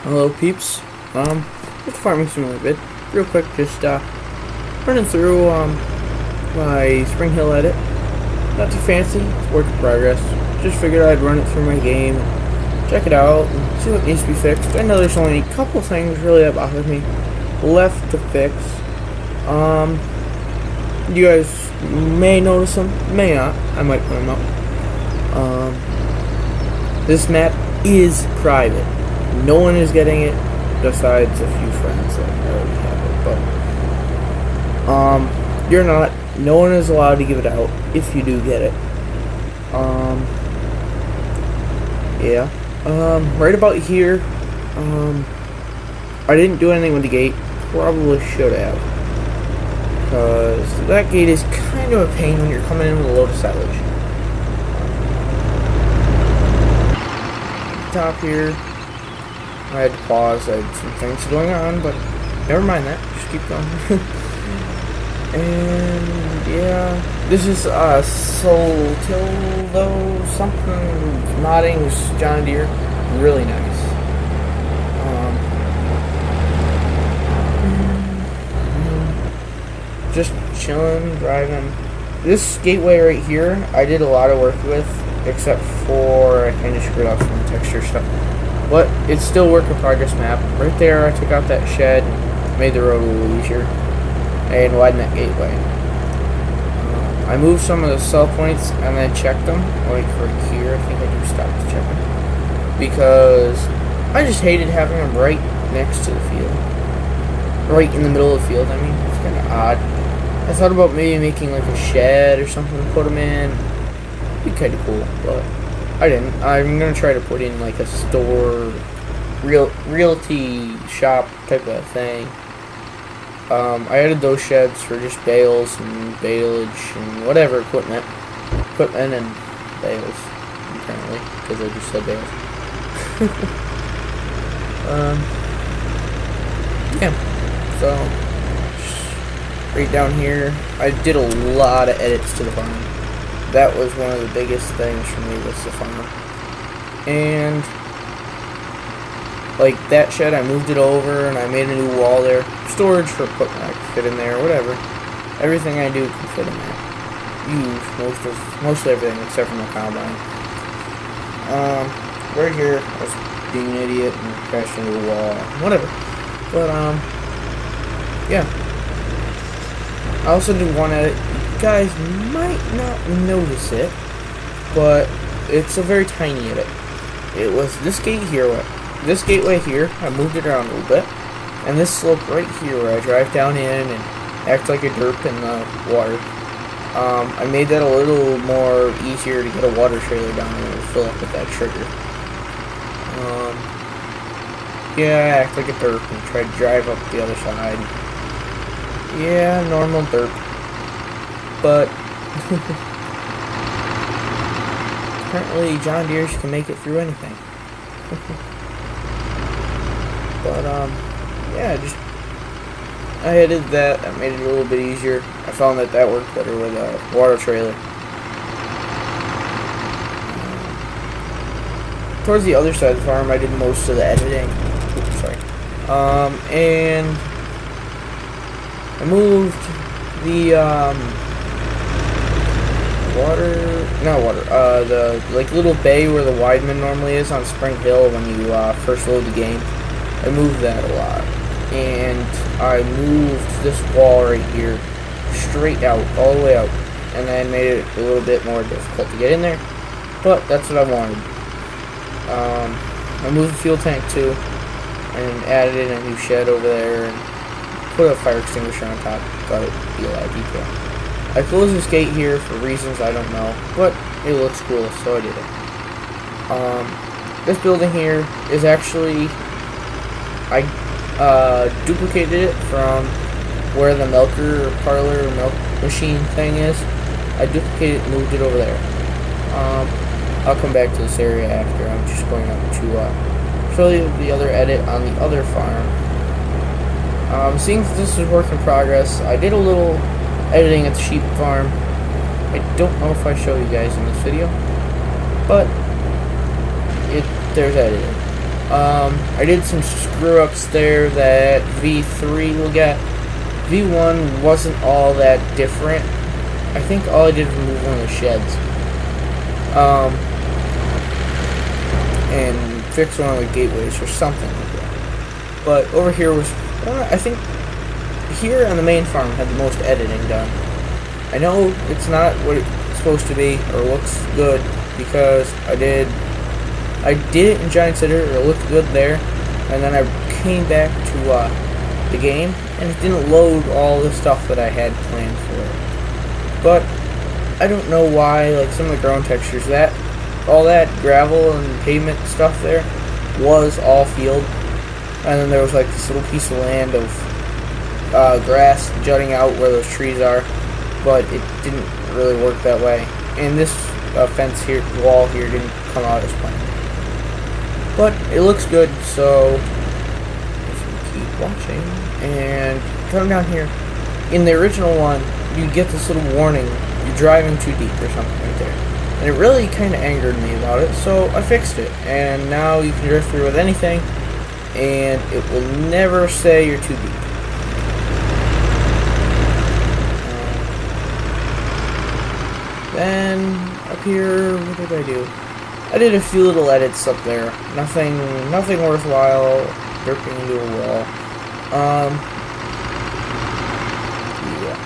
Hello peeps, with Farming Simulator bit, real quick, just running through my springhill edit. Not too fancy, it's work in progress. Just figured I'd run it through my game, check it out, and see what needs to be fixed. I know there's only a couple things really that bother me left to fix. You guys may notice them, may not. I might put them up. This map is private. No one is getting it besides a few friends that already have it, but you're not. No one is allowed to give it out if you do get it. Yeah. Right about here, I didn't do anything with the gate. Probably should have, because that gate is kind of a pain when you're coming in with a load of silage. Top here, I had to pause. I had some things going on, but never mind that. Just keep going. And yeah, this is Sotildo something Modding's John Deere. Really nice. Just chilling, driving. This gateway right here, I did a lot of work with, except for I kind of screwed up some texture stuff. But it's still work in progress map. Right there, I took out that shed, made the road a little easier, and widened that gateway. I moved some of the sell points and then checked them, like right here. I think I do stop to check them, because I just hated having them right next to the field, right in the middle of the field. I mean, it's kind of odd. I thought about maybe making like a shed or something to put them in. It'd be kind of cool, but I didn't. I'm gonna try to put in like a store, realty shop type of thing. I added those sheds for just bales and baleage and whatever equipment and bales, apparently, because I just said bales. Yeah. So right down here, I did a lot of edits to the farm. That was one of the biggest things for me, was the farm. And like that shed, I moved it over and I made a new wall there. Storage for equipment I could fit in there, whatever. Everything I do can fit in there. Use most everything except for my combine. Right here, I was being an idiot and crashed into a wall. Whatever. But yeah. I also did one edit. You guys might not notice it, but it's a very tiny edit. It was this gate here, this gateway here. I moved it around a little bit, and this slope right here where I drive down in and act like a derp in the water. I made that a little more easier to get a water trailer down there and fill up with that trigger. Yeah, I act like a derp and try to drive up the other side. Yeah, normal derp. But apparently John Deere's can make it through anything. But yeah, I edited that. I made it a little bit easier. I found that worked better with a water trailer. Towards the other side of the farm, I did most of the editing. Oops, sorry. And I moved the the like little bay where the Wideman normally is on Spring Hill when you first load the game. I moved that a lot, and I moved this wall right here straight out, all the way out, and then made it a little bit more difficult to get in there, but that's what I wanted. I moved the fuel tank too, and added in a new shed over there, and put a fire extinguisher on top. Thought it would be a lot of detail. I closed this gate here for reasons I don't know, but it looks cool, so I did it. This building here is actually, I duplicated it from where the milker parlor milk machine thing is. I duplicated it and moved it over there. I'll come back to this area after. I'm just going up to show you the other edit on the other farm. Seeing that this is work in progress, I did a little editing at the sheep farm. I don't know if I show you guys in this video, but there's editing. I did some screw ups there that V3 will get. V1 wasn't all that different. I think all I did was move one of the sheds. And fix one of the gateways or something like that. But over here was, I think, here on the main farm had the most editing done. I know it's not what it's supposed to be or looks good because I did it in Giant City, it looked good there, and then I came back to the game and it didn't load all the stuff that I had planned for it. But I don't know why, like some of the ground textures, that all that gravel and pavement stuff there was all field, and then there was like this little piece of land of grass jutting out where those trees are, but it didn't really work that way. And this fence here, wall here, didn't come out as planned. But it looks good, so if you keep watching and come down here, in the original one, you get this little warning, you're driving too deep or something right there. And it really kind of angered me about it, so I fixed it. And now you can drift through with anything, and it will never say you're too deep. Then, up here, what did I do? I did a few little edits up there. Nothing worthwhile, dripping into a wall. Yeah.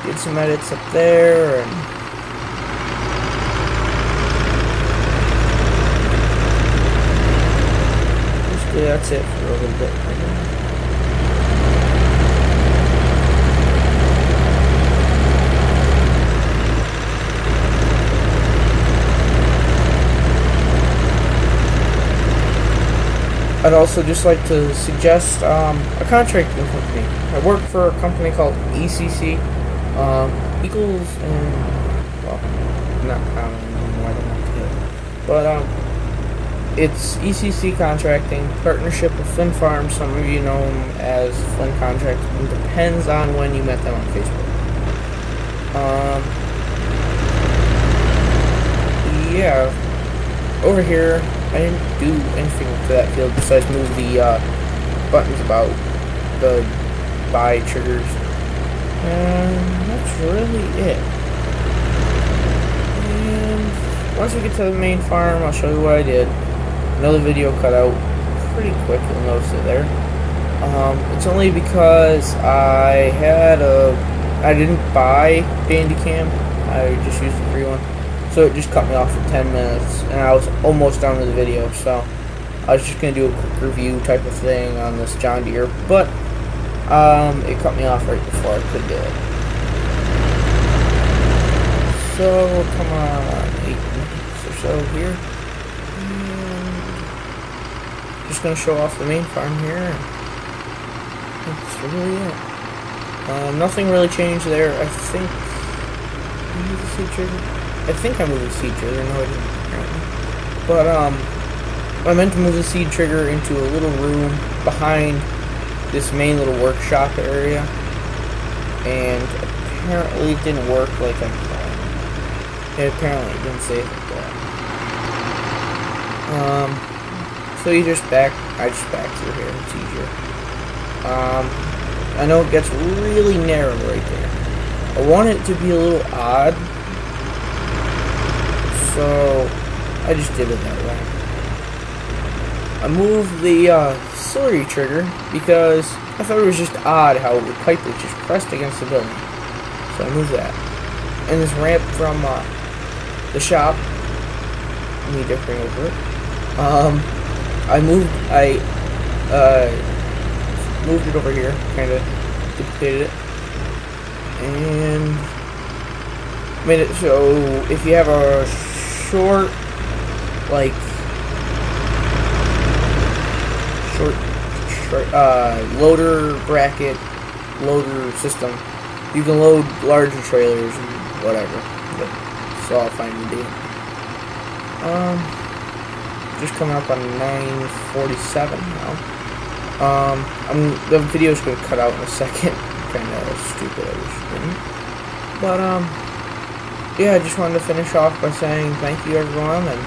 Did some edits up there, and basically that's it for a little bit right now. I'd also just like to suggest a contracting company. I work for a company called ECC, Eagles and, well, I don't know why I don't want to get it. But it's ECC Contracting, partnership with Flynn Farms. Some of you know them as Flynn Contracting. It depends on when you met them on Facebook. Yeah, over here, I didn't do anything to that field besides move the buttons about the buy triggers, and that's really it. And once we get to the main farm, I'll show you what I did. Another video cut out pretty quick, you'll notice it there. It's only because I didn't buy Bandicam, I just used the free one. So it just cut me off for 10 minutes, and I was almost done with the video, so I was just going to do a quick review type of thing on this John Deere, but it cut me off right before I could do it. So, come on, 8 minutes or so here, and just going to show off the main farm here, and that's really it. Nothing really changed there, I think. I think I moved the seed trigger, no I didn't apparently. But I meant to move the seed trigger into a little room behind this main little workshop area, and apparently it didn't work like I thought. It apparently didn't save like that. So I just back through here, it's easier. I know it gets really narrow right there. I want it to be a little odd, so I just did it that way. I moved the slurry trigger because I thought it was just odd how the pipe was just pressed against the building. So I moved that. And this ramp from the shop, let me decorate over it. I moved it over here, kind of duplicated it, and made it so if you have a short loader bracket, loader system, you can load larger trailers and whatever. That's all fine to do. Just coming up on 9:47 now. The video's gonna cut out in a second. Kinda stupid, I wish it didn't. But yeah, I just wanted to finish off by saying thank you everyone, and